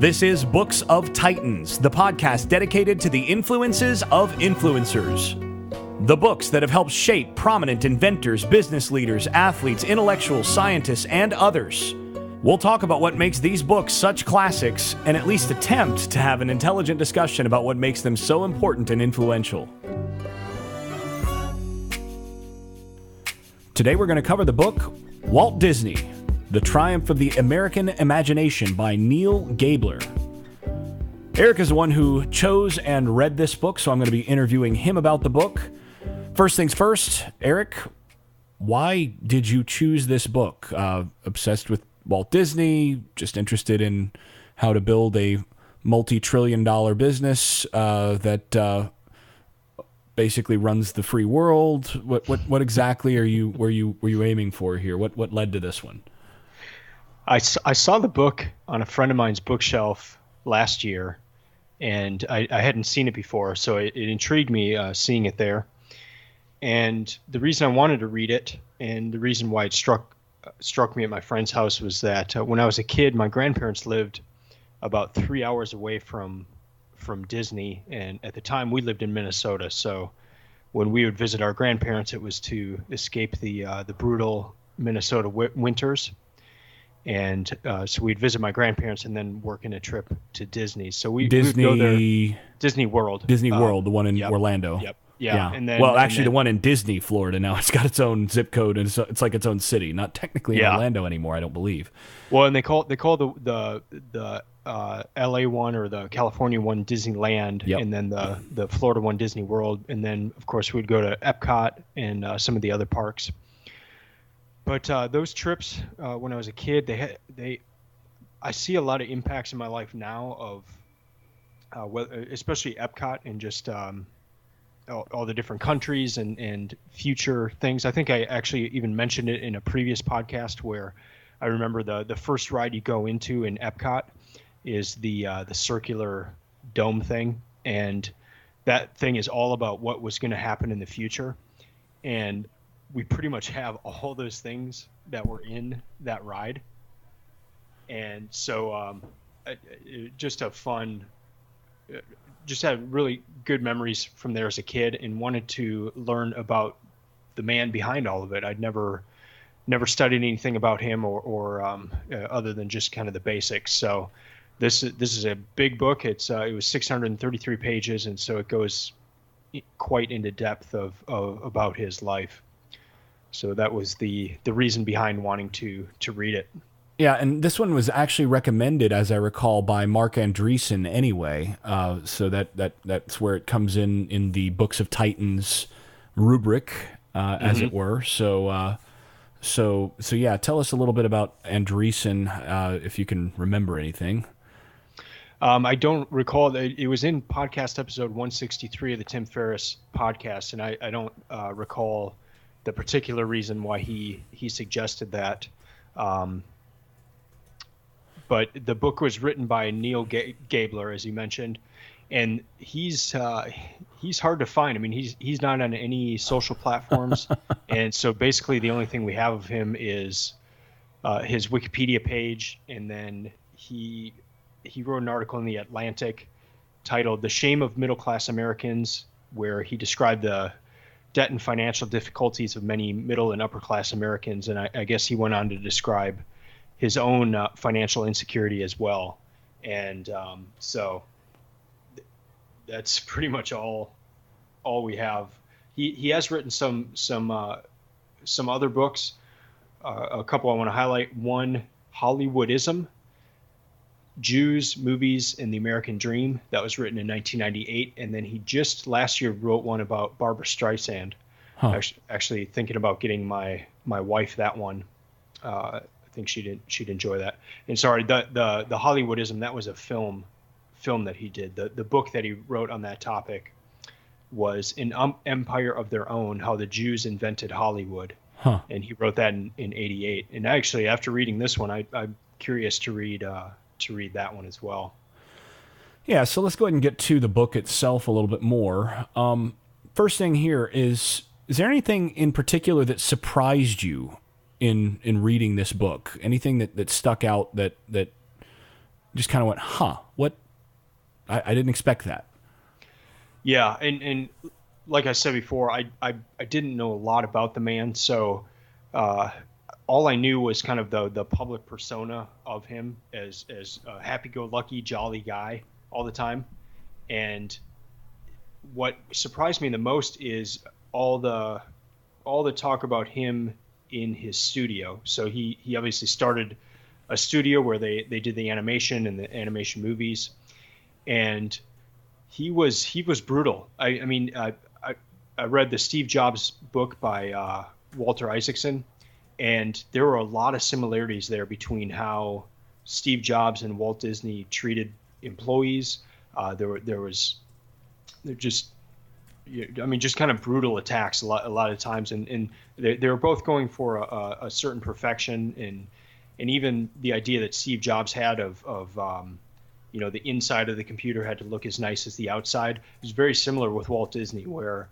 This is Books of Titans, the podcast dedicated to the influences of influencers. The books that have helped shape prominent inventors, business leaders, athletes, intellectuals, scientists, and others. We'll talk about what makes these books such classics and at least attempt to have an intelligent discussion about what makes them so important and influential. Today we're going to cover the book Walt Disney, The Triumph of the American Imagination by Neal Gabler. Eric is the one who chose and read this book, so I'm going to be interviewing him about the book. First things first, Eric, why did you choose this book? Obsessed with Walt Disney, just interested in how to build a multi-trillion-dollar business that basically runs the free world. What exactly were you aiming for here? What led to this one? I saw the book on a friend of mine's bookshelf last year, and I hadn't seen it before, so it intrigued me seeing it there. And the reason I wanted to read it, and the reason why it struck me at my friend's house, was that when I was a kid, my grandparents lived about 3 hours away from Disney, and at the time we lived in Minnesota. So when we would visit our grandparents, it was to escape the brutal Minnesota winters. And so we'd visit my grandparents and then work in a trip to Disney. So we would go there. Disney World. Disney World, the one in Orlando. Yep. Yeah. And then, the one in Disney, Florida now, it's got its own zip code, and it's like its own city. Not technically in Orlando anymore, I don't believe. Well, and they call the LA one or the California one Disneyland, and then the Florida one Disney World, and then of course we'd go to Epcot and some of the other parks. But those trips when I was a kid, I see a lot of impacts in my life now of especially Epcot and just all the different countries and future things. I think I actually even mentioned it in a previous podcast where I remember the first ride you go into in Epcot is the circular dome thing, and that thing is all about what was going to happen in the future. And we pretty much have all those things that were in that ride. And so just a fun, just had really good memories from there as a kid, and wanted to learn about the man behind all of it. I'd never studied anything about him or other than just kind of the basics. So this is a big book. It was 633 pages, and so it goes quite into depth of about his life. So that was the reason behind wanting to read it. Yeah, and this one was actually recommended, as I recall, by Marc Andreessen anyway. So that's where it comes in the Books of Titans rubric, as it were. So yeah, tell us a little bit about Andreessen, if you can remember anything. I don't recall. It was in podcast episode 163 of the Tim Ferriss podcast, and I don't recall the particular reason why he suggested that. But the book was written by Neal Gabler, as you mentioned, and he's hard to find. I mean, he's not on any social platforms, and so basically the only thing we have of him is his Wikipedia page, and then he wrote an article in The Atlantic titled "The Shame of Middle-Class Americans," where he described the debt and financial difficulties of many middle and upper-class Americans, and I guess he went on to describe his own financial insecurity as well. And so that's pretty much all we have. He has written some other books. A couple I want to highlight. One, Hollywoodism, Jews, Movies, and the American Dream. That was written in 1998. And then he just last year wrote one about Barbra Streisand. Huh. Actually thinking about getting my wife that one. I think she'd enjoy that. And sorry, the Hollywoodism, that was a film that he did. The book that he wrote on that topic was An Empire of Their Own: How the Jews Invented Hollywood. Huh. And he wrote that in 88. And actually, after reading this one, I'm curious to read that one as well. Yeah, so let's go ahead and get to the book itself a little bit more. First thing here is there anything in particular that surprised you in reading this book? Anything that stuck out that just kind of went, huh, what? I didn't expect that. Yeah, and like I said before, I didn't know a lot about the man, so all I knew was kind of the public persona of him as a happy-go-lucky, jolly guy all the time. And what surprised me the most is all the talk about him in his studio. So he obviously started a studio where they did the animation and the animation movies, and he was brutal. I mean, I read the Steve Jobs book by Walter Isaacson, and there were a lot of similarities there between how Steve Jobs and Walt Disney treated employees. There just, I mean, just kind of brutal attacks a lot of times, and they were both going for a certain perfection, and even the idea that Steve Jobs had of the inside of the computer had to look as nice as the outside was very similar with Walt Disney, where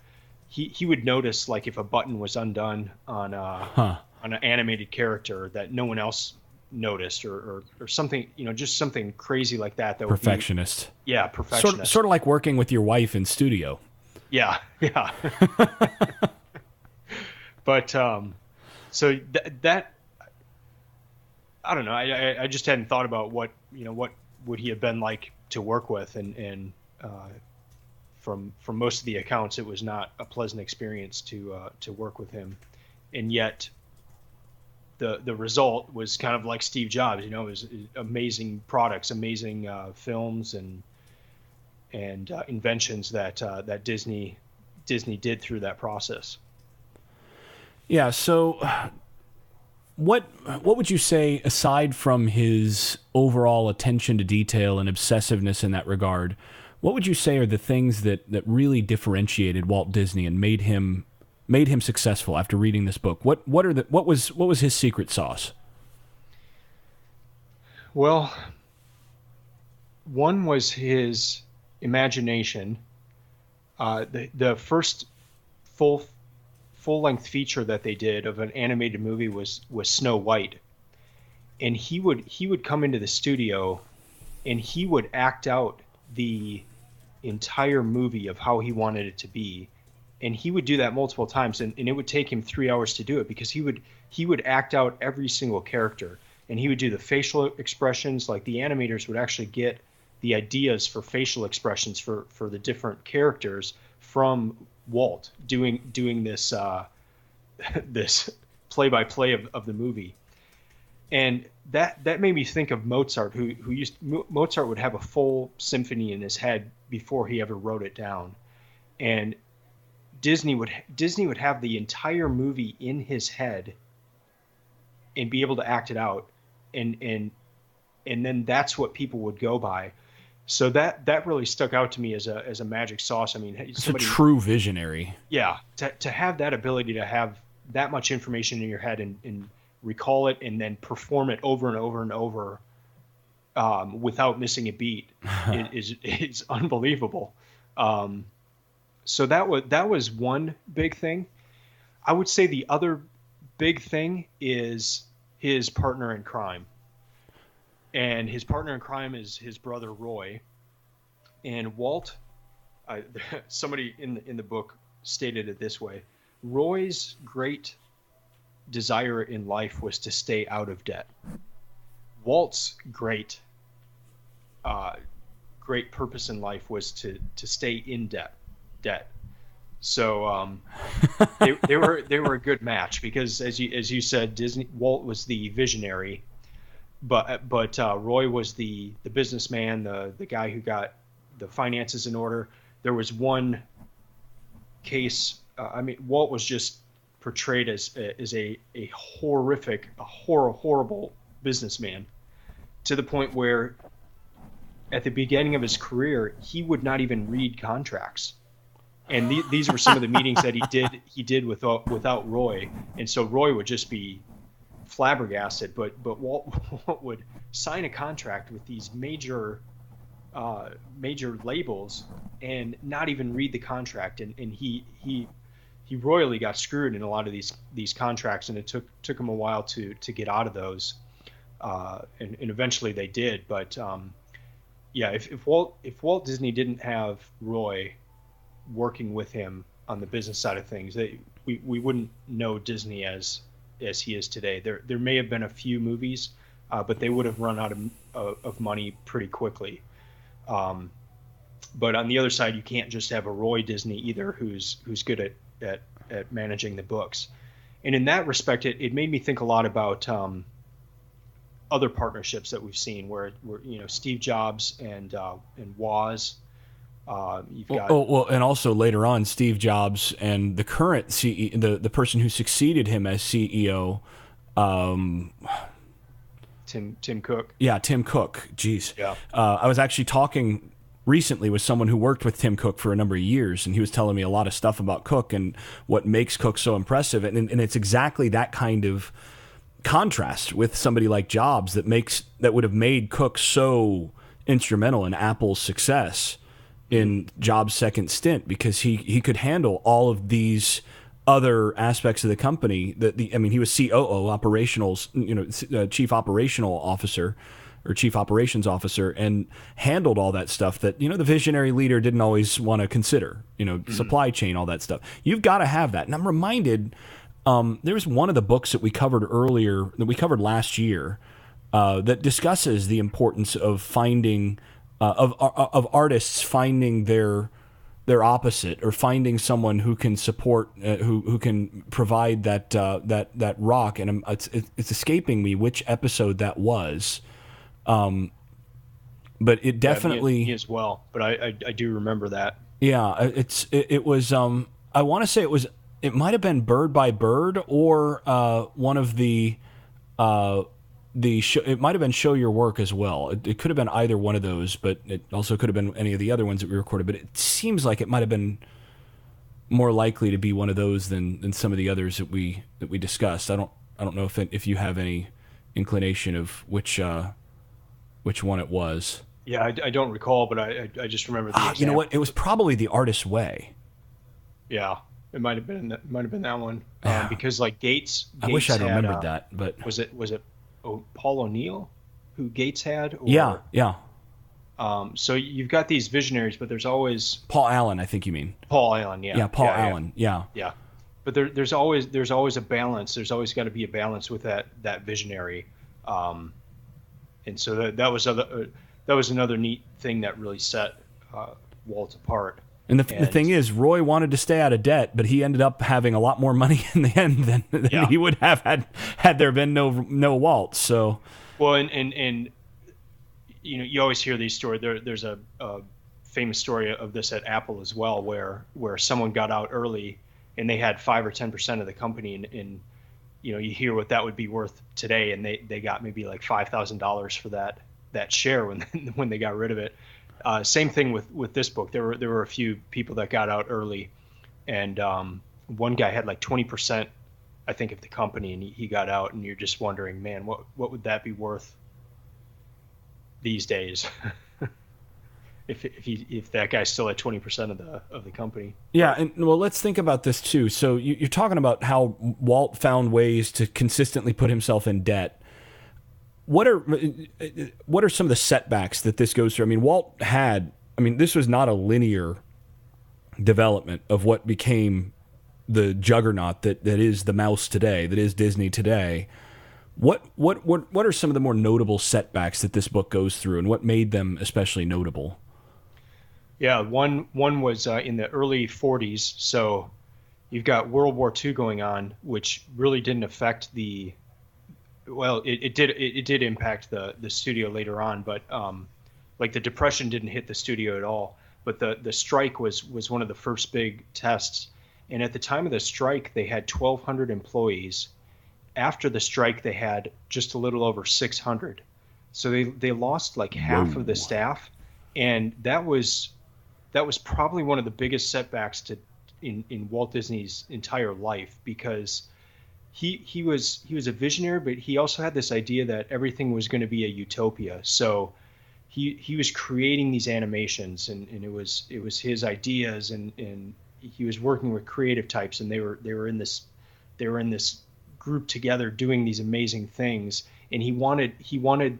he would notice, like, if a button was undone on an animated character that no one else noticed, or something, just something crazy like that. That perfectionist. Yeah, perfectionist. Sort of like working with your wife in studio. Yeah. But so that I don't know. I just hadn't thought about what would he have been like to work with, and from most of the accounts, it was not a pleasant experience to work with him, and yet the result was kind of like Steve Jobs. It was amazing products, amazing films, and inventions that Disney did through that process. Yeah. So, what would you say, aside from his overall attention to detail and obsessiveness in that regard, what would you say are the things that really differentiated Walt Disney and made him successful after reading this book? What was his secret sauce? Well, one was his imagination. The first full-length feature that they did of an animated movie was Snow White, and he would come into the studio and he would act out the entire movie of how he wanted it to be, and he would do that multiple times, and it would take him 3 hours to do it, because he would act out every single character, and he would do the facial expressions. Like, the animators would actually get the ideas for facial expressions for the different characters from Walt doing this this play-by-play of the movie. And that made me think of Mozart, Mozart would have a full symphony in his head before he ever wrote it down, and Disney would have the entire movie in his head and be able to act it out, and then that's what people would go by. So that really stuck out to me as a magic sauce. I mean, it's a true visionary. Yeah, to have that ability to have that much information in your head and recall it and then perform it over and over and over without missing a beat is unbelievable. So that was one big thing. I would say the other big thing is his partner in crime. And his partner in crime is his brother Roy. And Walt, somebody in the book stated it this way: Roy's great desire in life was to stay out of debt. Walt's great purpose in life was to stay in debt. So they were a good match, because as you said, Walt was the visionary, but Roy was the businessman, the guy who got the finances in order. There was one case. Walt was just portrayed as a horrible businessman, to the point where at the beginning of his career he would not even read contracts. And these were some of the meetings that he did without Roy, and so Roy would just be flabbergasted. But Walt would sign a contract with these major labels and not even read the contract, and he royally got screwed in a lot of these contracts, and it took him a while to get out of those. and eventually they did. But yeah, if Walt Disney didn't have Roy working with him on the business side of things, we wouldn't know Disney as he is today. There may have been a few movies, but they would have run out of money pretty quickly. But on the other side, you can't just have a Roy Disney either, who's good at managing the books. And in that respect, it made me think a lot about other partnerships that we've seen, where Steve Jobs and Woz. You've got and also later on, Steve Jobs and the current CEO, the person who succeeded him as CEO, Tim Cook. Yeah, Tim Cook. Jeez. Yeah. I was actually talking recently with someone who worked with Tim Cook for a number of years, and he was telling me a lot of stuff about Cook and what makes Cook so impressive. And it's exactly that kind of contrast with somebody like Jobs that would have made Cook so instrumental in Apple's success in Jobs' second stint, because he could handle all of these other aspects of the company. He was COO, operationals, chief operational officer or chief operations officer, and handled all that stuff that the visionary leader didn't always want to consider. Supply chain, all that stuff. You've got to have that. And I'm reminded, there was one of the books that we covered last year that discusses the importance of finding. Of artists finding their opposite, or finding someone who can support, who can provide that rock. And it's escaping me which episode that was, but it definitely me as well. But I do remember that. Yeah, it was. I want to say it might have been Bird by Bird, or one of the show. It might have been Show Your Work as well. It could have been either one of those, but it also could have been any of the other ones that we recorded. But it seems like it might have been more likely to be one of those than some of the others that we discussed. I don't know if you have any inclination of which one it was. Yeah, I don't recall, but I just remember the you know what? It was probably The Artist's Way. Yeah, it might have been that one. Because like Gates I wish I'd remembered that, but was it Paul O'Neill who Gates had? Or, yeah. So you've got these visionaries, but there's always Paul Allen. I think you mean Paul Allen. Yeah. Yeah, Paul Allen. Yeah. Yeah. But there's always a balance. There's always got to be a balance with that visionary. And so that was another neat thing that really set Walt apart. And the thing is, Roy wanted to stay out of debt, but he ended up having a lot more money in the end than he would have had there been no Walt. So, well, and you always hear these stories. There's a famous story of this at Apple as well, where someone got out early and they had 5 or 10% of the company, and you hear what that would be worth today, and they got maybe like $5,000 for that share when they got rid of it. Same thing with this book. There were a few people that got out early, and one guy had like 20%, I think, of the company, and he got out, and you're just wondering, man, what would that be worth these days? if that guy still had 20% of the company. Yeah, and well, let's think about this too. So you're talking about how Walt found ways to consistently put himself in debt. What are some of the setbacks that this goes through? I mean, Walt had. I mean, this was not a linear development of what became the juggernaut that is the mouse today, that is Disney today. What are some of the more notable setbacks that this book goes through, and what made them especially notable? Yeah, one was in the early 40s. So you've got World War II going on, which really didn't affect the. Well, it did impact the studio later on, but like the Depression didn't hit the studio at all. But the strike was one of the first big tests. And at the time of the strike, they had 1,200 employees. After the strike, they had just a little over 600. So they lost like half of the staff, and that was probably one of the biggest setbacks in Walt Disney's entire life, because he was a visionary, but he also had this idea that everything was going to be a utopia. So he was creating these animations, and it was his ideas, and he was working with creative types, and they were in this group together doing these amazing things. and he wanted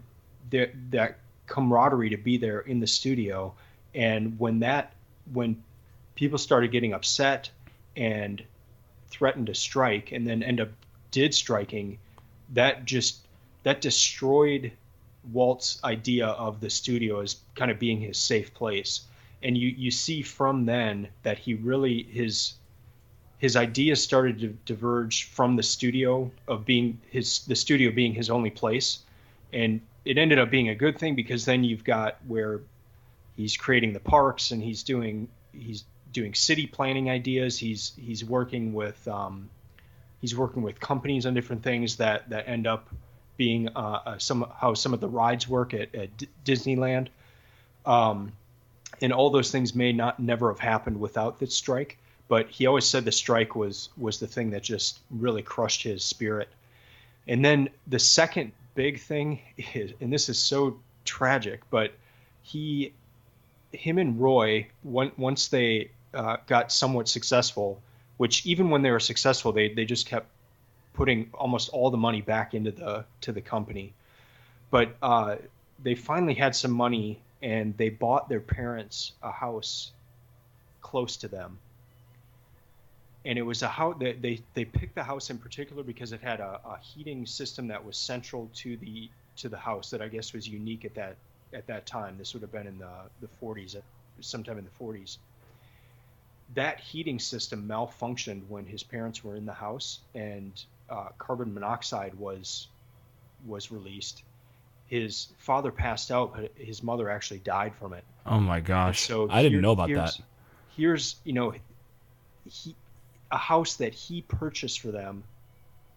that camaraderie to be there in the studio. And when people started getting upset and threatened to strike, and then did striking, that destroyed Walt's idea of the studio as kind of being his safe place. And you see from then that he really his ideas started to diverge from the studio of being the studio being his only place. And it ended up being a good thing, because then you've got where he's creating the parks, and he's doing city planning ideas. He's working with companies on different things that end up being how some of the rides work at Disneyland. And all those things may never have happened without the strike, but he always said the strike was the thing that just really crushed his spirit. And then the second big thing is, and this is so tragic, but him and Roy, once they got somewhat successful, which even when they were successful, they just kept putting almost all the money back into the company. But they finally had some money, and they bought their parents a house close to them. And it was a house that they picked the house in particular because it had a heating system that was central to the house that I guess was unique at that time. This would have been in the 40s, sometime in the 40s. That heating system malfunctioned when his parents were in the house, and carbon monoxide was released. His father passed out, but his mother actually died from it. Oh my gosh! So I didn't know about that. Here's a house that he purchased for them,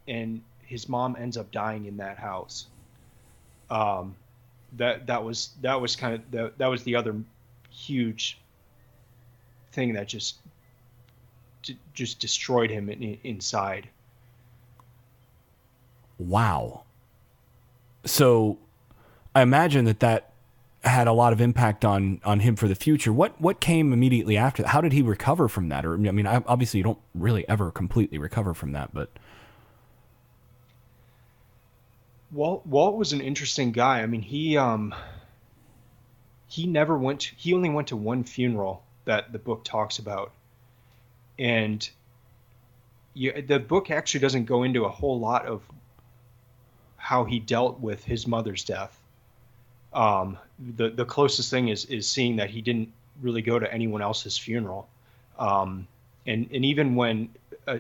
and his mom ends up dying in that house. That was the other huge thing that just destroyed him inside. Wow. So I imagine that had a lot of impact on him for the future. What came immediately after that? How did he recover from that? Or, I mean, obviously you don't really ever completely recover from that, but Walt was an interesting guy. I mean, he only went to one funeral that the book talks about. And the book actually doesn't go into a whole lot of how he dealt with his mother's death. The closest thing is seeing that he didn't really go to anyone else's funeral. And even when,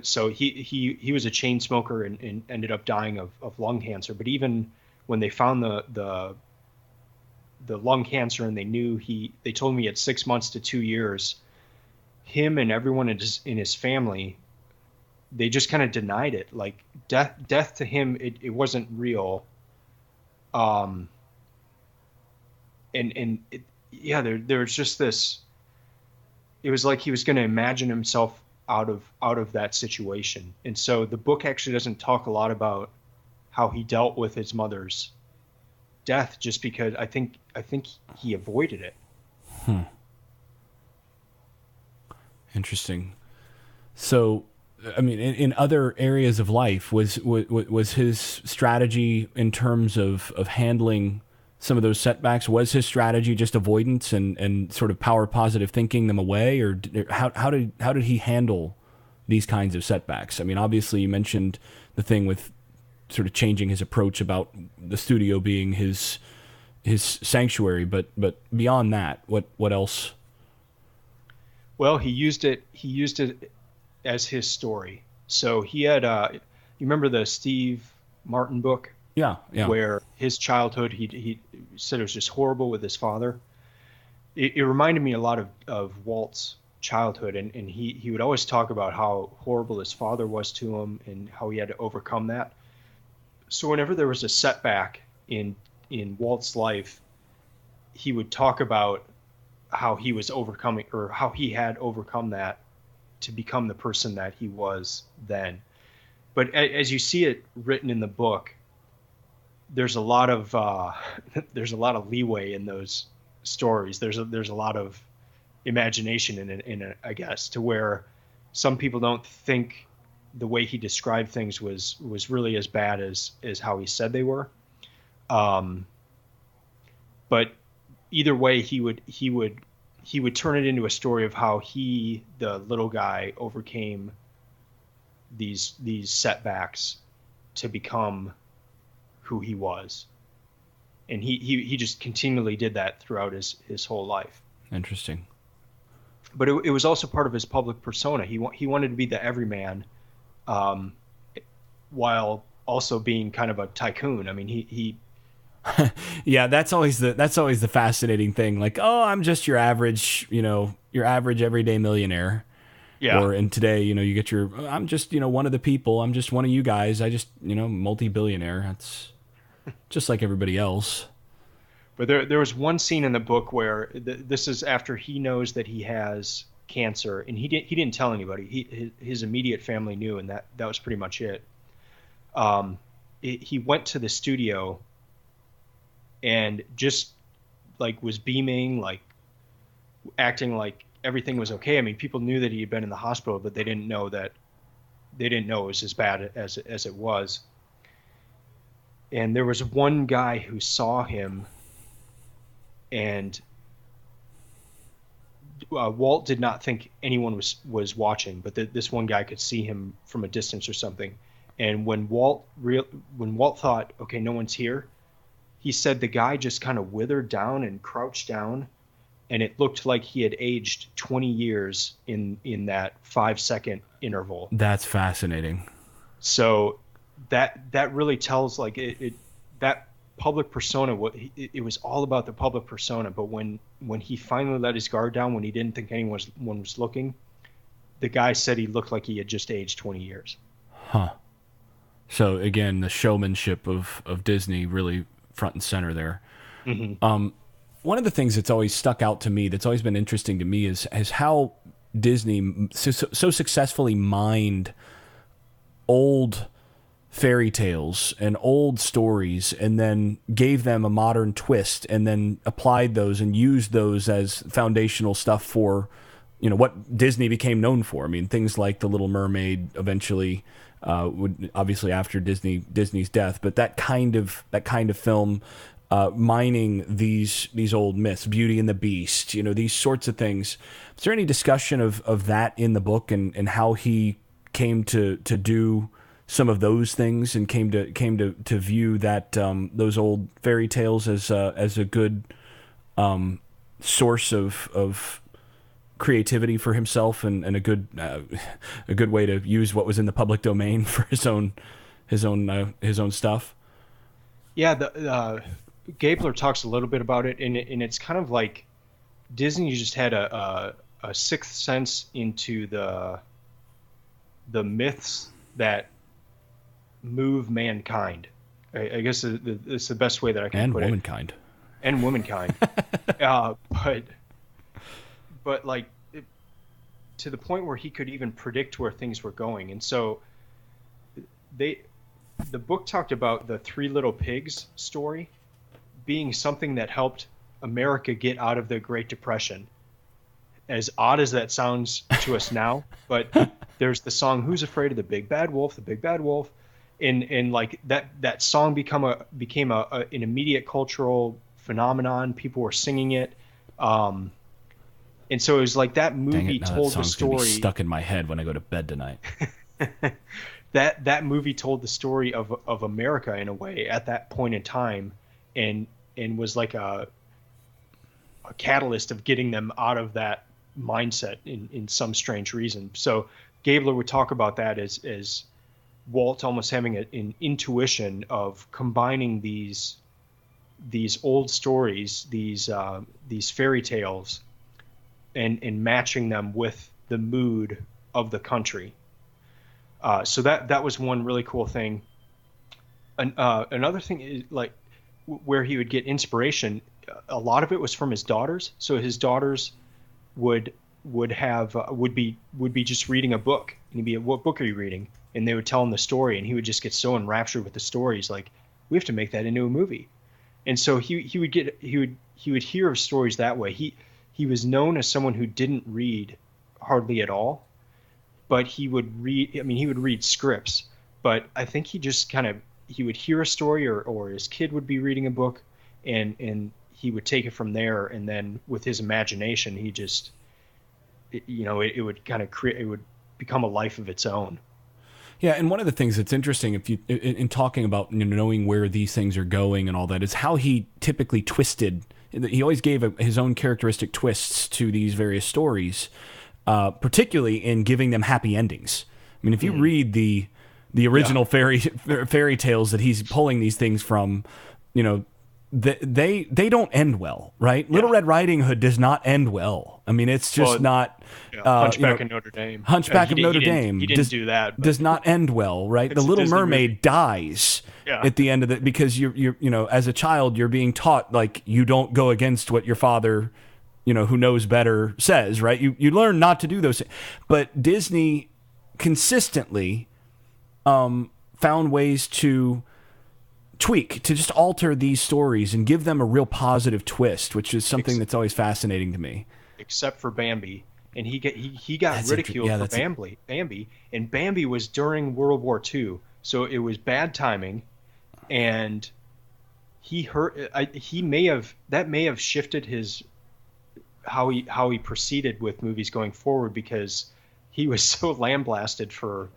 so he was a chain smoker and ended up dying of lung cancer. But even when they found the lung cancer, and they told me he had 6 months to 2 years, him and everyone in his family, they just kind of denied it. Like death to him, it wasn't real. There was just this, it was like he was going to imagine himself out of that situation. And so the book actually doesn't talk a lot about how he dealt with his mother's death, just because I think he avoided it. Interesting. So, I mean, in other areas of life, was his strategy in terms of handling some of those setbacks, was his strategy just avoidance and sort of power positive thinking them away, or how did he handle these kinds of setbacks? I mean, obviously you mentioned the thing with sort of changing his approach about the studio being his sanctuary, but beyond that, what else? Well, he used it as his story. So he had you remember the Steve Martin book? Yeah. Where his childhood, he said it was just horrible with his father. It reminded me a lot of Walt's childhood, and he would always talk about how horrible his father was to him and how he had to overcome that. So whenever there was a setback in Walt's life, he would talk about how he was overcoming, or how he had overcome that to become the person that he was then. But as you see it written in the book, there's a lot of leeway in those stories. There's a lot of imagination in it, I guess, to where some people don't think the way he described things was really as bad as how he said they were. But either way, he would turn it into a story of how he, the little guy, overcame these setbacks to become who he was. And he just continually did that throughout his whole life. Interesting. But it was also part of his public persona. He wanted to be the everyman, while also being kind of a tycoon. I mean, he yeah, that's always the fascinating thing. Like, oh, I'm just your average everyday millionaire. yeah. Or in today, you get I'm just, one of the people. I'm just one of you guys. I just, multi-billionaire. That's just like everybody else. But there was one scene in the book where this is after he knows that he has cancer, and he didn't tell anybody. His immediate family knew, and that was pretty much it. He went to the studio and just like was beaming, like acting like everything was okay. I mean, people knew that he had been in the hospital, but they didn't know it was as bad as it was. And there was one guy who saw him, and Walt did not think anyone was watching, but this one guy could see him from a distance or something. And when Walt thought, okay, no one's here, he said the guy just kind of withered down and crouched down, and it looked like he had aged 20 years in that 5-second interval. That's fascinating. So that really tells, like, that public persona, it was all about the public persona. But when he finally let his guard down, when he didn't think anyone was looking, the guy said he looked like he had just aged 20 years. Huh. So again, the showmanship of Disney really front and center there. Mm-hmm. One of the things that's always stuck out to me, that's always been interesting to me, is how Disney so successfully mined old fairy tales and old stories, and then gave them a modern twist, and then applied those and used those as foundational stuff for, what Disney became known for. I mean, things like The Little Mermaid eventually, would obviously after Disney's death, but that kind of film, mining these old myths, Beauty and the Beast, these sorts of things. Is there any discussion of that in the book, and how he came to do some of those things, and came to view that those old fairy tales as a good source of creativity for himself, and a good way to use what was in the public domain for his own stuff? Yeah, Gabler talks a little bit about it, and it's kind of like Disney just had a sixth sense into the myths that move mankind. I guess it's the best way that I can put it. And womankind. But like, to the point where he could even predict where things were going. And so the book talked about the Three Little Pigs story being something that helped America get out of the Great Depression. As odd as that sounds to us now, but there's the song "Who's Afraid of the Big Bad Wolf?" The Big Bad Wolf, and like that song became an immediate cultural phenomenon. People were singing it, and so it was like that movie told the story. Gonna be stuck in my head when I go to bed tonight. That movie told the story of America in a way at that point in time, and was like a catalyst of getting them out of that mindset in some strange reason. So Gabler would talk about that as Walt almost having an intuition of combining these old stories, these fairy tales, and matching them with the mood of the country. So that was one really cool thing. Another thing is, like, where he would get inspiration, a lot of it was from his daughters. So his daughters would be just reading a book, and he'd be, "What book are you reading?" And they would tell him the story, and he would just get so enraptured with the stories, like, "We have to make that into a movie." And so he would hear of stories that way. He was known as someone who didn't read hardly at all, but he would read. I mean, he would read scripts, but I think he just kind of he would hear a story, or his kid would be reading a book, and he would take it from there, and then with his imagination, he just, it would kind of create, it would become a life of its own. Yeah, and one of the things that's interesting, if you in talking about knowing where these things are going and all that, is how he typically twisted. He always gave his own characteristic twists to these various stories, particularly in giving them happy endings. I mean, if you read the original fairy tales that he's pulling these things from, they don't end well, right? Little Red Riding Hood does not end well. I mean, it's just not. Hunchback of Notre Dame. Hunchback of Notre Dame. He didn't do that. Does not end well, right? The Little Mermaid dies at the end of it because you're as a child you're being taught like you don't go against what your father, who knows better says, right? You learn not to do those things. But Disney consistently found ways to tweak, to just alter these stories and give them a real positive twist, which is something that's always fascinating to me. Except for Bambi. And he got ridiculed for Bambi, and Bambi was during World War II, so it was bad timing, and that may have shifted his how he proceeded with movies going forward, because he was so lambasted for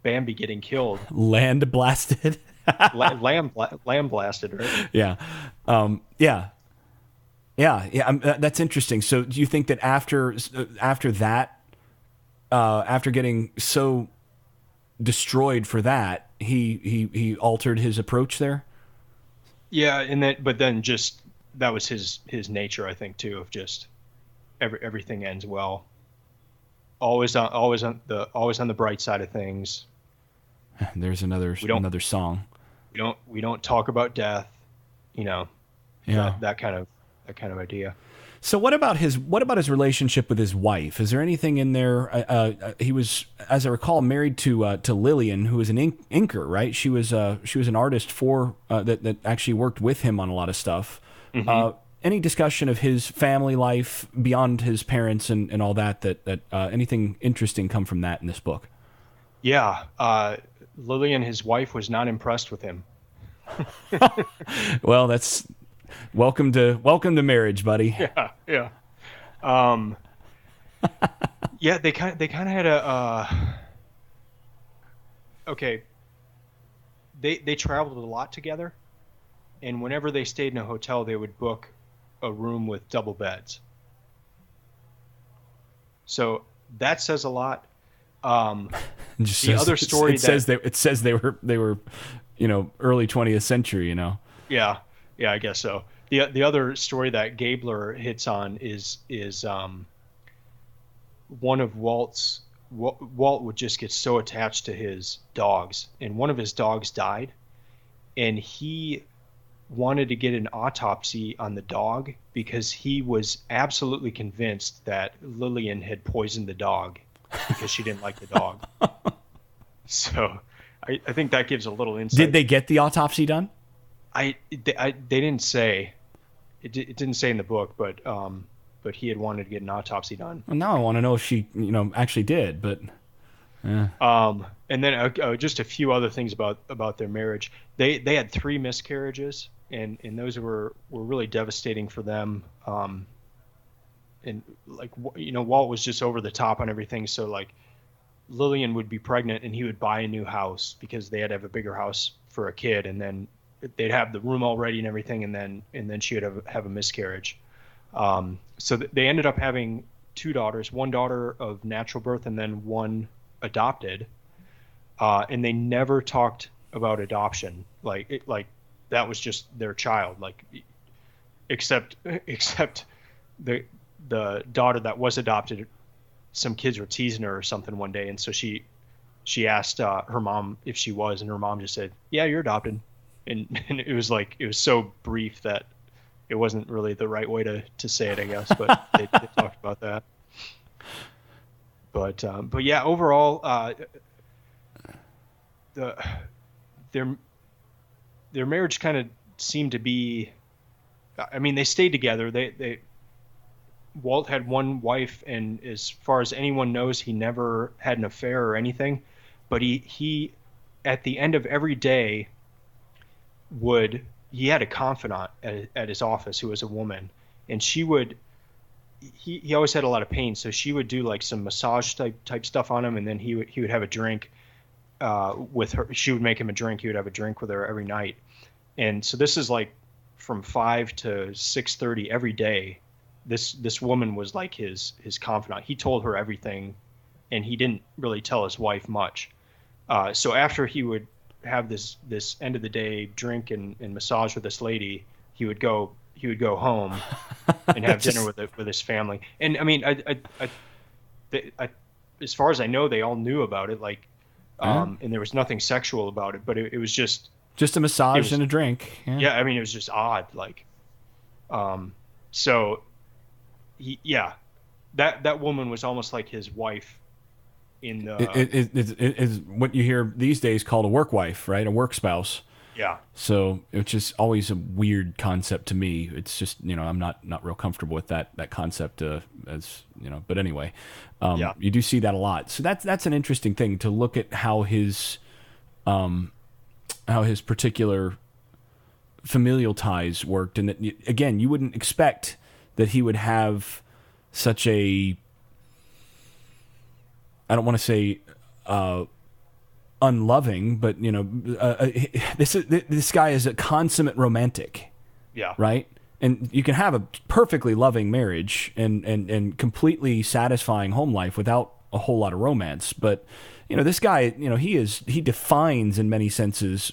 Bambi getting killed. Land blasted. Lamb blasted, right? Yeah. That's interesting. So, do you think that after that, after getting so destroyed for that, he altered his approach there? Yeah, but then just that was his nature, I think, too, of just everything ends well. Always on the bright side of things. There's another song. We don't talk about death, that kind of idea. So what about his relationship with his wife? Is there anything in there? He was, as I recall, married to Lillian, who was an inker, right? She was an artist for that actually worked with him on a lot of stuff. Mm-hmm. Any discussion of his family life beyond his parents and all that anything interesting come from that in this book? Yeah, Lillian, his wife, was not impressed with him. Well, that's welcome to marriage, buddy. Yeah. Yeah, they kind of had a okay. They traveled a lot together, and whenever they stayed in a hotel, they would book a room with double beds. So that says a lot. Other story it says they were early 20th century. Yeah, I guess so. The other story that Gabler hits on is one of Walt would just get so attached to his dogs, and one of his dogs died, and he wanted to get an autopsy on the dog because he was absolutely convinced that Lillian had poisoned the dog because she didn't like the dog. So I think that gives a little insight. Did they get the autopsy done? They didn't say. It didn't say in the book, but he had wanted to get an autopsy done. Well, now I want to know if she actually did, but. And then just a few other things about their marriage. They had 3 miscarriages, and those were really devastating for them. And Walt was just over the top on everything. So like Lillian would be pregnant and he would buy a new house because they had to have a bigger house for a kid, and then they'd have the room all ready and everything, and then she would have a miscarriage. So they ended up having 2 daughters, one daughter of natural birth and then one adopted. And they never talked about adoption. Like that was just their child, except the daughter that was adopted, some kids were teasing her or something one day, and so she asked her mom if she was, and her mom just said, "Yeah, you're adopted." And it was so brief that it wasn't really the right way to say it, I guess, but they talked about that. But yeah, overall, their marriage kind of seemed to be. I mean, they stayed together. Walt had one wife, and as far as anyone knows, he never had an affair or anything. But he at the end of every day, he had a confidant at his office who was a woman, and he always had a lot of pain, so she would do like some massage type stuff on him, and then he would have a drink with her. She would make him a drink. He would have a drink with her every night, and so this is like from 5 to 6:30 every day. This woman was like his confidant. He told her everything, and he didn't really tell his wife much. So after he would have this end of the day drink and massage with this lady, he would go home and have dinner with his family. And I mean, as far as I know, they all knew about it. Like, and there was nothing sexual about it, but it was just a massage and a drink. Yeah, I mean, it was just odd. Like, so that woman was almost like his wife. In the it is what you hear these days called a work wife, right? A work spouse. Yeah. So it's just always a weird concept to me. It's just, I'm not real comfortable with that concept as, but anyway, you do see that a lot. So that's an interesting thing to look at how his particular familial ties worked. And that, again, you wouldn't expect that he would have such a, I don't want to say unloving, but this guy is a consummate romantic. Yeah. Right. And you can have a perfectly loving marriage and completely satisfying home life without a whole lot of romance. But this guy, he defines in many senses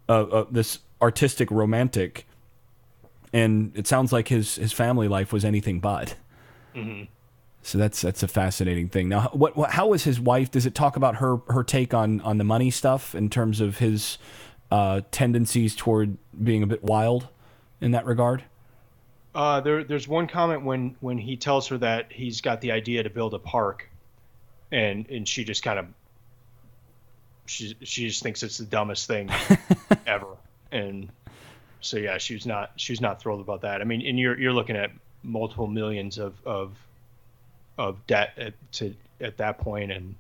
this artistic romantic, and it sounds like his family life was anything but. Mm-hmm. So that's a fascinating thing. Now, how was his wife? Does it talk about her take on the money stuff in terms of his tendencies toward being a bit wild in that regard? There's one comment when he tells her that he's got the idea to build a park, and she just kind of she just thinks it's the dumbest thing ever, and so yeah, she's not thrilled about that. I mean, and you're looking at multiple millions of debt at that point, and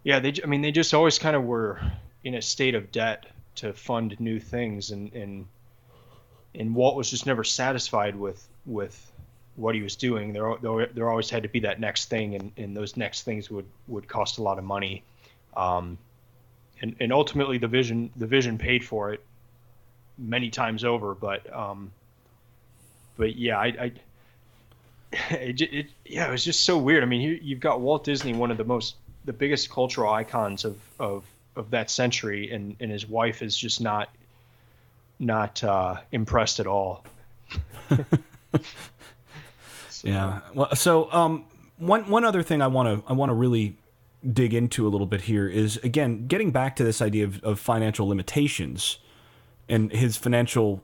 yeah, they just always kind of were in a state of debt to fund new things, and Walt was just never satisfied with what he was doing. There always had to be that next thing, and those next things would cost a lot of money, and ultimately the vision paid for it many times over, but yeah, it was just so weird. I mean, you've got Walt Disney, one of the biggest cultural icons of that century, and his wife is just not impressed at all. Yeah. Well, so one other thing I want to really dig into a little bit here is, again, getting back to this idea of financial limitations and his financial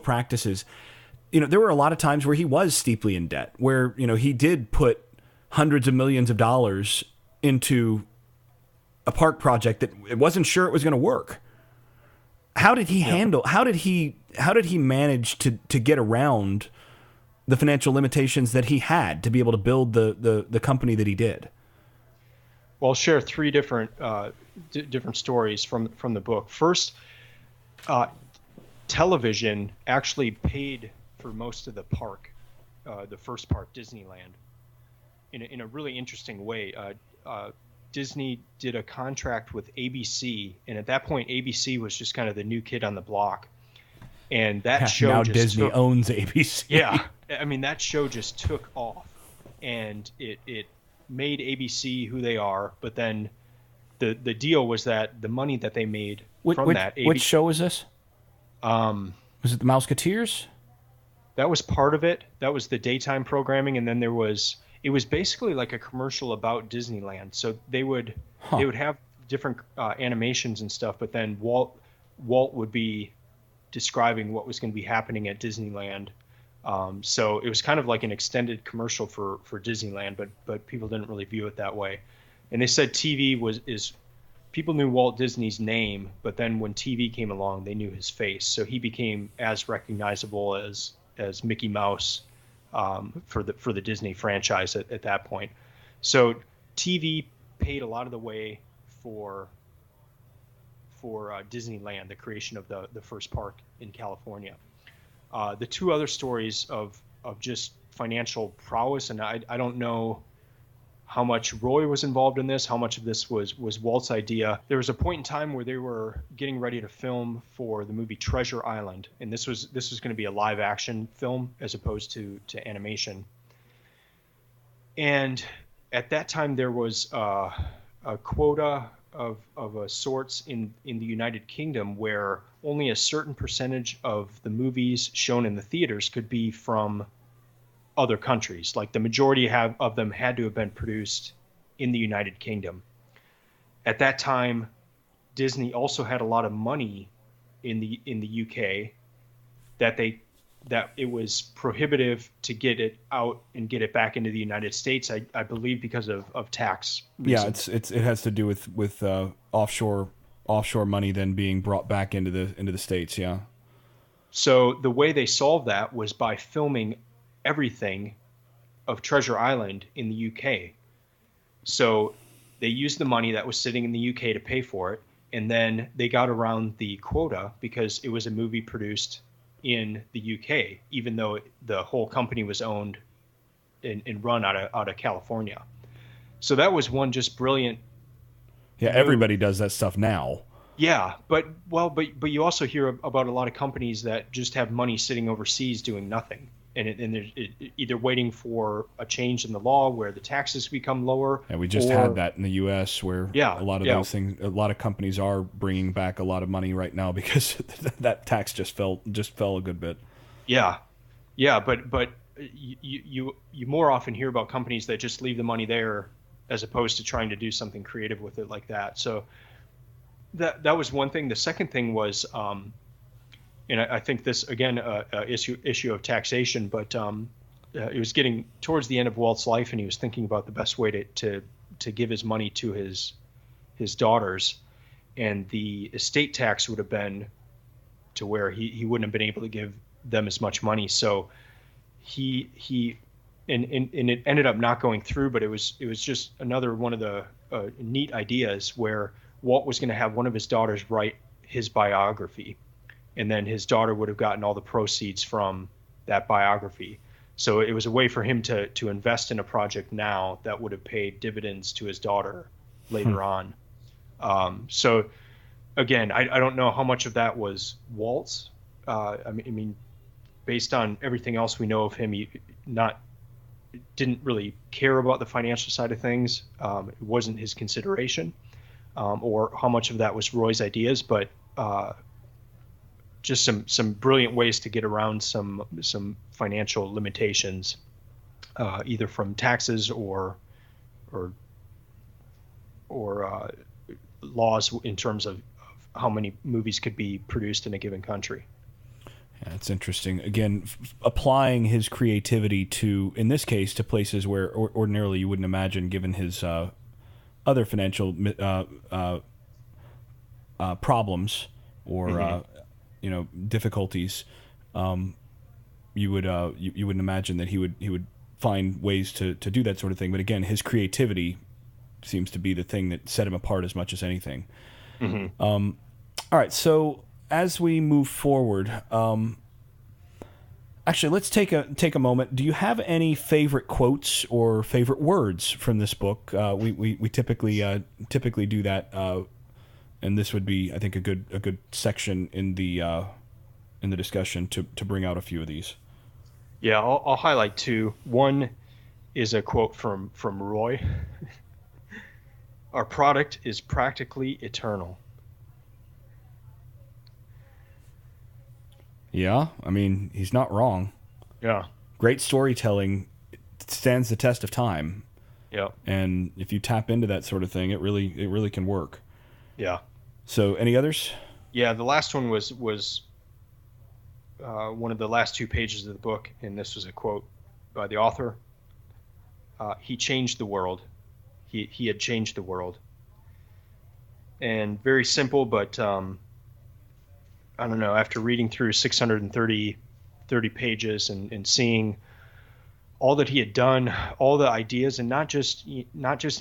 practices. There were a lot of times where he was steeply in debt, where, he did put hundreds of millions of dollars into a park project that it wasn't sure it was going to work. How did he how did he manage to get around the financial limitations that he had to be able to build the company that he did? Well, I'll share three different stories from the book. First, television actually paid for most of the park, the first park, Disneyland, in a really interesting way. Disney did a contract with ABC, and at that point, ABC was just kind of the new kid on the block. And that show now just Disney owns ABC. Yeah, I mean, that show just took off, and it made ABC who they are. But then the deal was that the money that they made which show was this? Was it the Mouseketeers? That was part of it. That was the daytime programming, and then it was basically like a commercial about Disneyland. So they would have different animations and stuff, but then Walt would be describing what was going to be happening at Disneyland. So it was kind of like an extended commercial for Disneyland, but people didn't really view it that way. And they said TV people knew Walt Disney's name, but then when TV came along, they knew his face. So he became as recognizable as Mickey Mouse for the Disney franchise at that point. So TV paid a lot of the way for for Disneyland, the creation of the first park in California. The two other stories of just financial prowess, and I don't know how much Roy was involved in this, how much of this was Walt's idea. There was a point in time where they were getting ready to film for the movie Treasure Island, and this was going to be a live action film as opposed to animation. And at that time, there was a quota of sorts in the United Kingdom where only a certain percentage of the movies shown in the theaters could be from other countries. Like the majority of them had to have been produced in the United Kingdom. At that time, Disney also had a lot of money in the UK that it was prohibitive to get it out and get it back into the United States. I believe because of tax reasons. Yeah, it has to do with offshore money then being brought back into the States. Yeah. So the way they solved that was by filming everything of Treasure Island in the UK. So they used the money that was sitting in the UK to pay for it, and then they got around the quota because it was a movie produced in the UK, even though the whole company was owned and run out of California. So that was one just brilliant. Yeah, everybody does that stuff now. Yeah, but you also hear about a lot of companies that just have money sitting overseas doing nothing. And they're either waiting for a change in the law where the taxes become lower. And we just had that in the U.S. where a lot of those things, a lot of companies are bringing back a lot of money right now because that tax just fell a good bit. Yeah, but you more often hear about companies that just leave the money there as opposed to trying to do something creative with it like that. So that was one thing. The second thing was. And I think this, again, issue of taxation, but it was getting towards the end of Walt's life, and he was thinking about the best way to give his money to his daughters, and the estate tax would have been to where he wouldn't have been able to give them as much money. So he and it ended up not going through, but it was just another one of the neat ideas where Walt was going to have one of his daughters write his biography. And then his daughter would have gotten all the proceeds from that biography. So it was a way for him to invest in a project now that would have paid dividends to his daughter later on. So again, I don't know how much of that was Walt's. I mean, based on everything else we know of him, he didn't really care about the financial side of things. It wasn't his consideration, or how much of that was Roy's ideas, but just some brilliant ways to get around some financial limitations, either from taxes or laws in terms of how many movies could be produced in a given country. Yeah, it's interesting. Again, applying his creativity to, in this case, to places where ordinarily you wouldn't imagine, given his other financial problems or difficulties. You wouldn't imagine that he would find ways to do that sort of thing. But again, his creativity seems to be the thing that set him apart as much as anything. Mm-hmm. All right, so as we move forward, actually, let's take a moment. Do you have any favorite quotes or favorite words from this book? We typically do that, and this would be, I think, a good section in the discussion to bring out a few of these. Yeah, I'll highlight two. One is a quote from Roy. Our product is practically eternal. Yeah, I mean, he's not wrong. Yeah. Great storytelling stands the test of time. Yeah. And if you tap into that sort of thing, it really can work. Yeah. So, any others? Yeah, the last one was one of the last 2 pages of the book, and this was a quote by the author. He changed the world. He had changed the world. And very simple, but I don't know, after reading through 630 pages and seeing all that he had done, all the ideas, and not just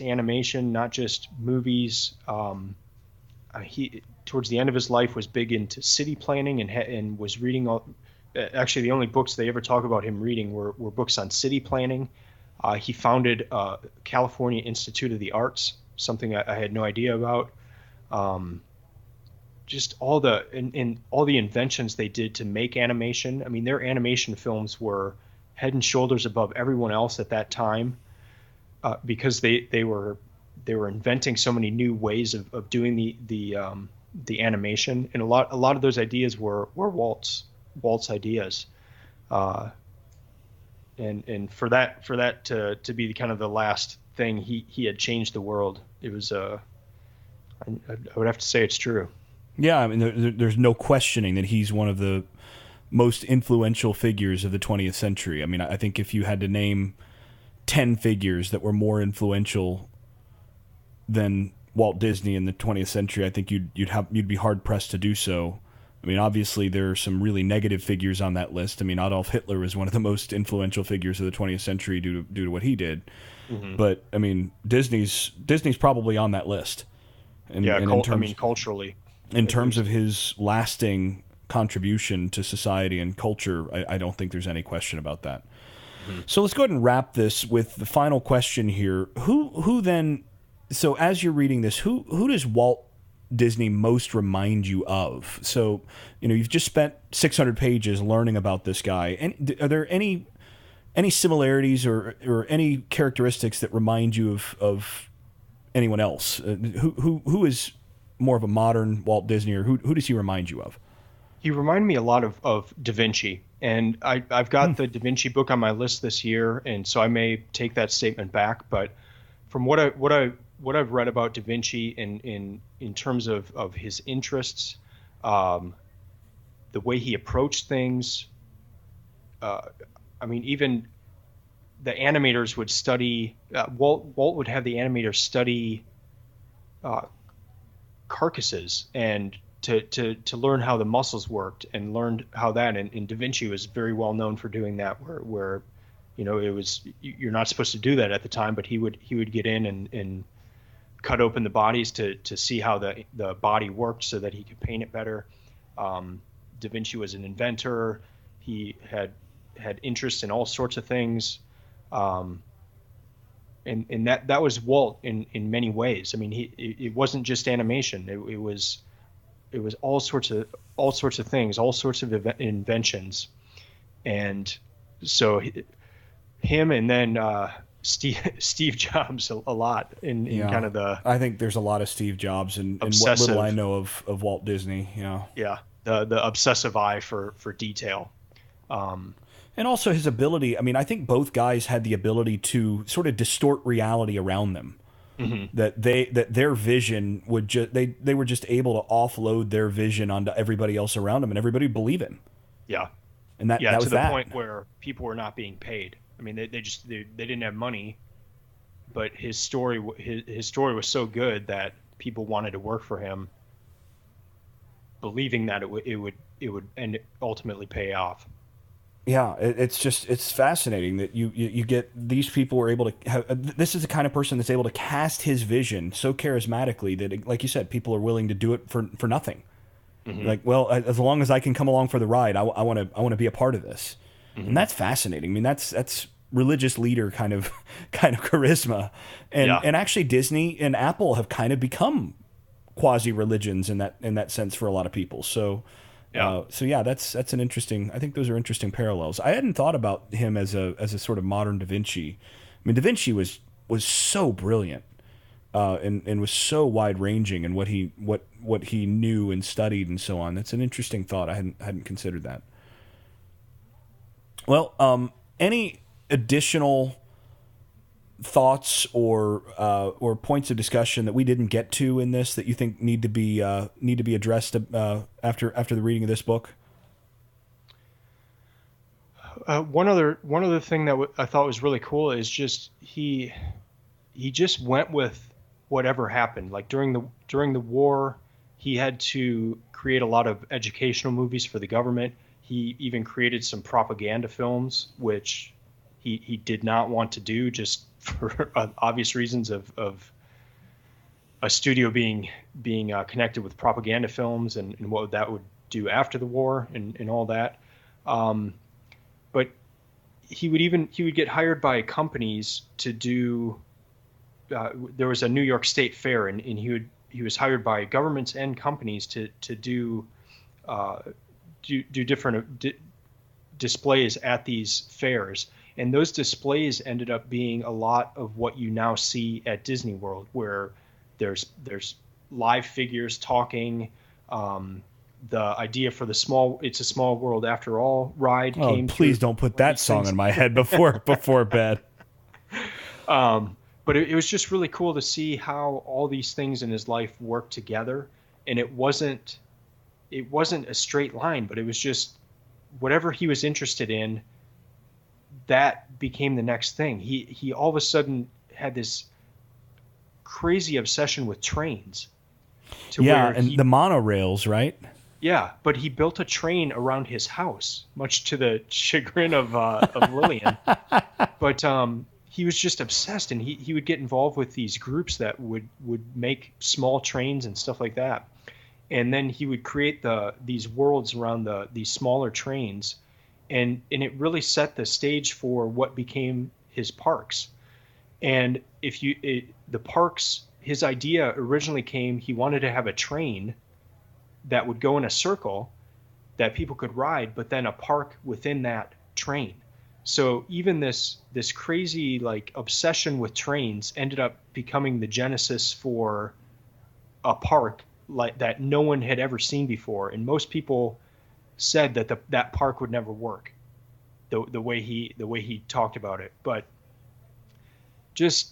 animation, not just movies. he towards the end of his life was big into city planning and was reading all. Actually, the only books they ever talk about him reading were books on city planning. He founded California Institute of the Arts, something I had no idea about. Just all the inventions they did to make animation. I mean, their animation films were head and shoulders above everyone else at that time, because they were inventing so many new ways of doing the animation, and a lot of those ideas were Walt's ideas, and for that to be kind of the last thing he had changed the world. It was I would have to say it's true. Yeah, I mean, there's no questioning that he's one of the most influential figures of the 20th century. I mean, I think if you had to name 10 figures that were more influential than Walt Disney in the 20th century, I think you'd be hard pressed to do so. I mean, obviously there are some really negative figures on that list. I mean, Adolf Hitler was one of the most influential figures of the 20th century due to what he did. Mm-hmm. But I mean, Disney's probably on that list. Culturally. In terms of his lasting contribution to society and culture, I don't think there's any question about that. Mm-hmm. So let's go ahead and wrap this with the final question here. Who then? So as you're reading this, who does Walt Disney most remind you of? So, you've just spent 600 pages learning about this guy. And are there any similarities or any characteristics that remind you of anyone else? Who is more of a modern Walt Disney, or who does he remind you of? He reminded me a lot of Da Vinci, and I've got the Da Vinci book on my list this year, and so I may take that statement back. But from what I've read about Da Vinci in terms of his interests, the way he approached things, I mean, even the animators would study. Walt would have the animators study carcasses and to learn how the muscles worked, and learned how that. And Da Vinci was very well known for doing that, where it was, you're not supposed to do that at the time, but he would get in and cut open the bodies to see how the body worked so that he could paint it better. Da Vinci was an inventor. He had interest in all sorts of things. And that was Walt in many ways. I mean, it wasn't just animation. It was all sorts of things, all sorts of inventions. And so him, and then Steve Jobs a lot in kind of the. I think there's a lot of Steve Jobs in what little I know of Walt Disney. Yeah. Yeah. The obsessive eye for detail. And also his ability. I mean, I think both guys had the ability to sort of distort reality around them. Mm-hmm. That their vision would they were just able to offload their vision onto everybody else around them, and everybody would believe him. Yeah. And that was to the point where people were not being paid. I mean, they didn't have money, but his story was so good that people wanted to work for him, believing that it would and ultimately pay off. Yeah, it's fascinating that you get these people who are able to have, this is the kind of person that's able to cast his vision so charismatically that, like you said, people are willing to do it for nothing. Mm-hmm. Like, well, as long as I can come along for the ride, I want to be a part of this. Mm-hmm. And that's fascinating. I mean, that's religious leader kind of charisma. And and actually Disney and Apple have kind of become quasi religions in that sense for a lot of people. So that's an interesting. I think those are interesting parallels. I hadn't thought about him as a sort of modern Da Vinci. I mean, Da Vinci was so brilliant, and was so wide ranging in what he knew and studied and so on. That's an interesting thought. I hadn't considered that. Well, any additional thoughts or points of discussion that we didn't get to in this that you think need to be addressed after the reading of this book? One other thing that I thought was really cool is just he just went with whatever happened. Like during the war, he had to create a lot of educational movies for the government. He even created some propaganda films, which he did not want to do, just for obvious reasons of a studio being connected with propaganda films and what that would do after the war and all that. But he would get hired by companies to do. There was a New York State Fair, and he was hired by governments and companies to do different displays at these fairs. And those displays ended up being a lot of what you now see at Disney World, where there's live figures talking. The idea for the It's a Small World After All ride came. Please don't put that song in my head before bed. But it was just really cool to see how all these things in his life worked together, and it wasn't a straight line, but it was just whatever he was interested in, that became the next thing. He all of a sudden had this crazy obsession with trains. The monorails, right? Yeah, but he built a train around his house, much to the chagrin of Lillian. But he was just obsessed, and he would get involved with these groups that would make small trains and stuff like that. And then he would create these worlds around these smaller trains, and it really set the stage for what became his parks. And the parks, his idea originally came, he wanted to have a train that would go in a circle that people could ride, but then a park within that train. So even this crazy obsession with trains ended up becoming the genesis for a park like that no one had ever seen before, and most people said that that park would never work the way he talked about it. But just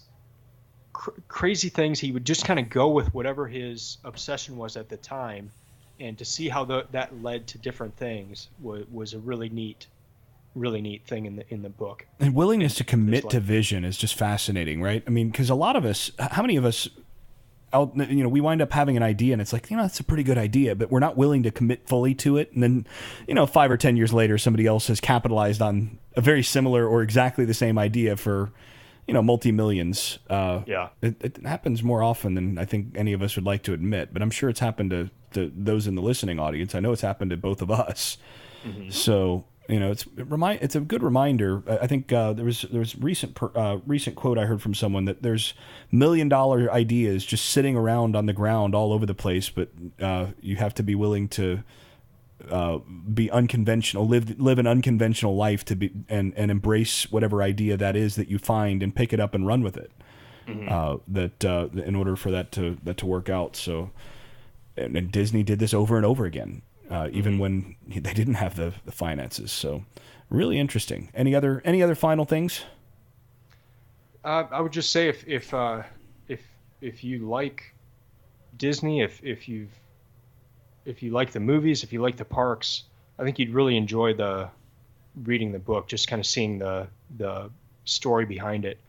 crazy things. He would just kind of go with whatever his obsession was at the time, and to see how that led to different things was a really neat thing in the book. And willingness to commit to vision is just fascinating, right? I mean, because a lot of us, how many of us we wind up having an idea and it's like, that's a pretty good idea, but we're not willing to commit fully to it. And then, 5 or 10 years later, somebody else has capitalized on a very similar or exactly the same idea for, multi-millions. It happens more often than I think any of us would like to admit, but I'm sure it's happened to those in the listening audience. I know it's happened to both of us. Mm-hmm. So, it's a good reminder. I think there was recent quote I heard from someone that there's $1 million ideas just sitting around on the ground all over the place, but you have to be willing to be unconventional, live an unconventional life to be and embrace whatever idea that is that you find and pick it up and run with it. Mm-hmm. In order for that to work out. So, and Disney did this over and over again. Even when they didn't have the finances. So really interesting. Any other final things? I would just say if you like Disney, if you like the movies, if you like the parks, I think you'd really enjoy reading the book, just kind of seeing the story behind it.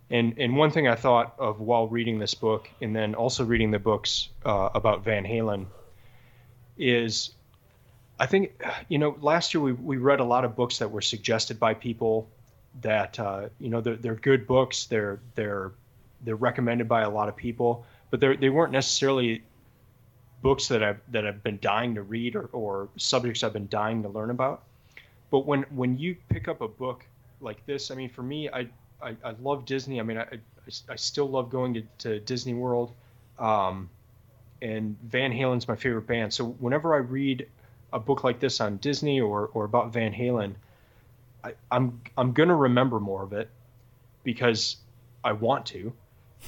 And one thing I thought of while reading this book, and then also reading the books about Van Halen, is I think, last year we read a lot of books that were suggested by people that, they're good books. They're recommended by a lot of people, but they weren't necessarily books that I've been dying to read or subjects I've been dying to learn about. But when you pick up a book like this, I mean, for me, I love Disney. I mean, I still love going to Disney World. And Van Halen's my favorite band. So whenever I read a book like this on Disney or about Van Halen, I'm going to remember more of it because I want to.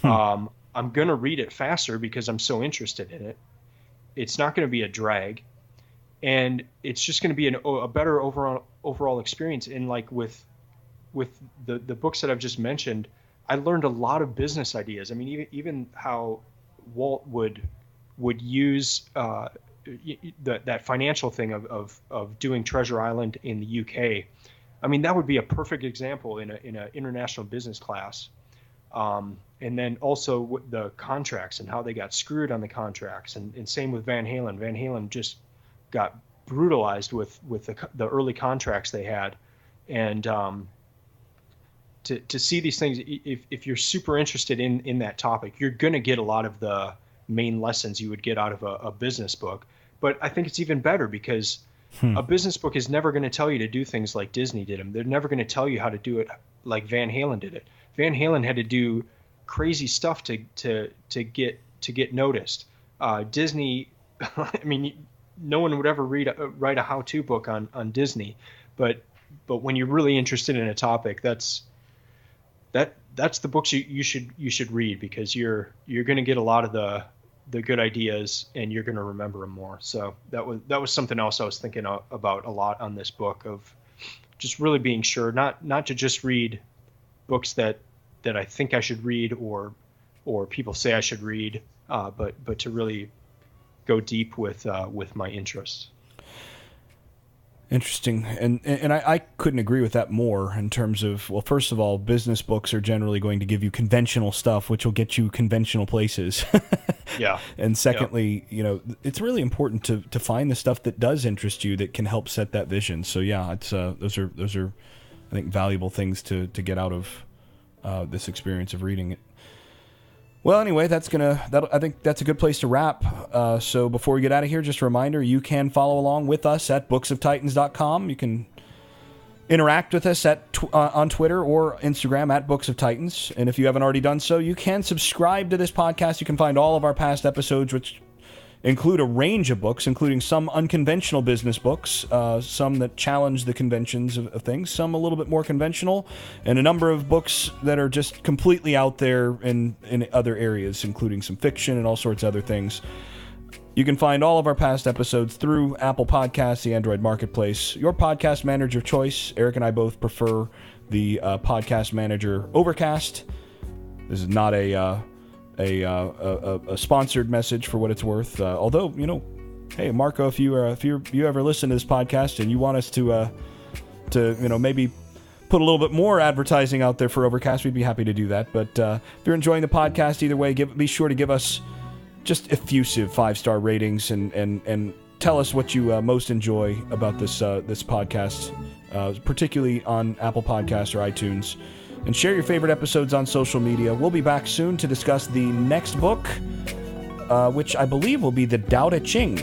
I'm going to read it faster because I'm so interested in it. It's not going to be a drag, and it's just going to be a better overall experience. And with the books that I've just mentioned, I learned a lot of business ideas. I mean, even how Walt would use that financial thing of doing Treasure Island in the UK. I mean, that would be a perfect example in a international business class. And then also the contracts and how they got screwed on the contracts, and same with Van Halen. Van Halen just got brutalized with the early contracts they had, and to see these things. If you're super interested in that topic, you're going to get a lot of the main lessons you would get out of a business book. But I think it's even better because a business book is never going to tell you to do things like Disney did them. They're never going to tell you how to do it like Van Halen did it. Van Halen had to do crazy stuff to get noticed. Disney, I mean, no one would ever write a how-to book on Disney, but when you're really interested in a topic, that's the books you should read, because you're going to get a lot of the good ideas and you're going to remember them more. So that was something else I was thinking about a lot on this book, of just really being sure not to just read books that I think I should read or people say I should read, but to really go deep with my interests. Interesting. And I couldn't agree with that more in terms of, well, first of all, business books are generally going to give you conventional stuff, which will get you conventional places. Yeah. And secondly, it's really important to find the stuff that does interest you that can help set that vision. So yeah, it's those are I think valuable things to get out of this experience of reading it. Well, anyway, I think that's a good place to wrap. So before we get out of here, just a reminder, you can follow along with us at booksoftitans.com. You can interact with us on Twitter or Instagram at Books of Titans. And if you haven't already done so, you can subscribe to this podcast. You can find all of our past episodes, which include a range of books, including some unconventional business books, some that challenge the conventions of things, some a little bit more conventional, and a number of books that are just completely out there in other areas, including some fiction and all sorts of other things. You can find all of our past episodes through Apple Podcasts, the Android Marketplace, your podcast manager of choice. Eric and I both prefer the podcast manager Overcast. This is not a sponsored message for what it's worth. Although, hey, Marco, if you ever listen to this podcast and you want us to maybe put a little bit more advertising out there for Overcast, we'd be happy to do that. But if you're enjoying the podcast, either way, be sure to give us just effusive 5-star ratings and tell us what you most enjoy about this podcast, particularly on Apple Podcasts or iTunes. And share your favorite episodes on social media. We'll be back soon to discuss the next book, which I believe will be the Tao Te Ching,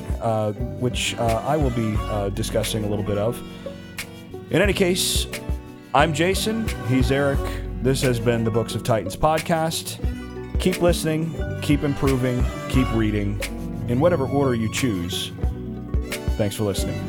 which I will be discussing a little bit of. In any case, I'm Jason. He's Eric. This has been the Books of Titans podcast. Keep listening, keep improving, keep reading, in whatever order you choose. Thanks for listening.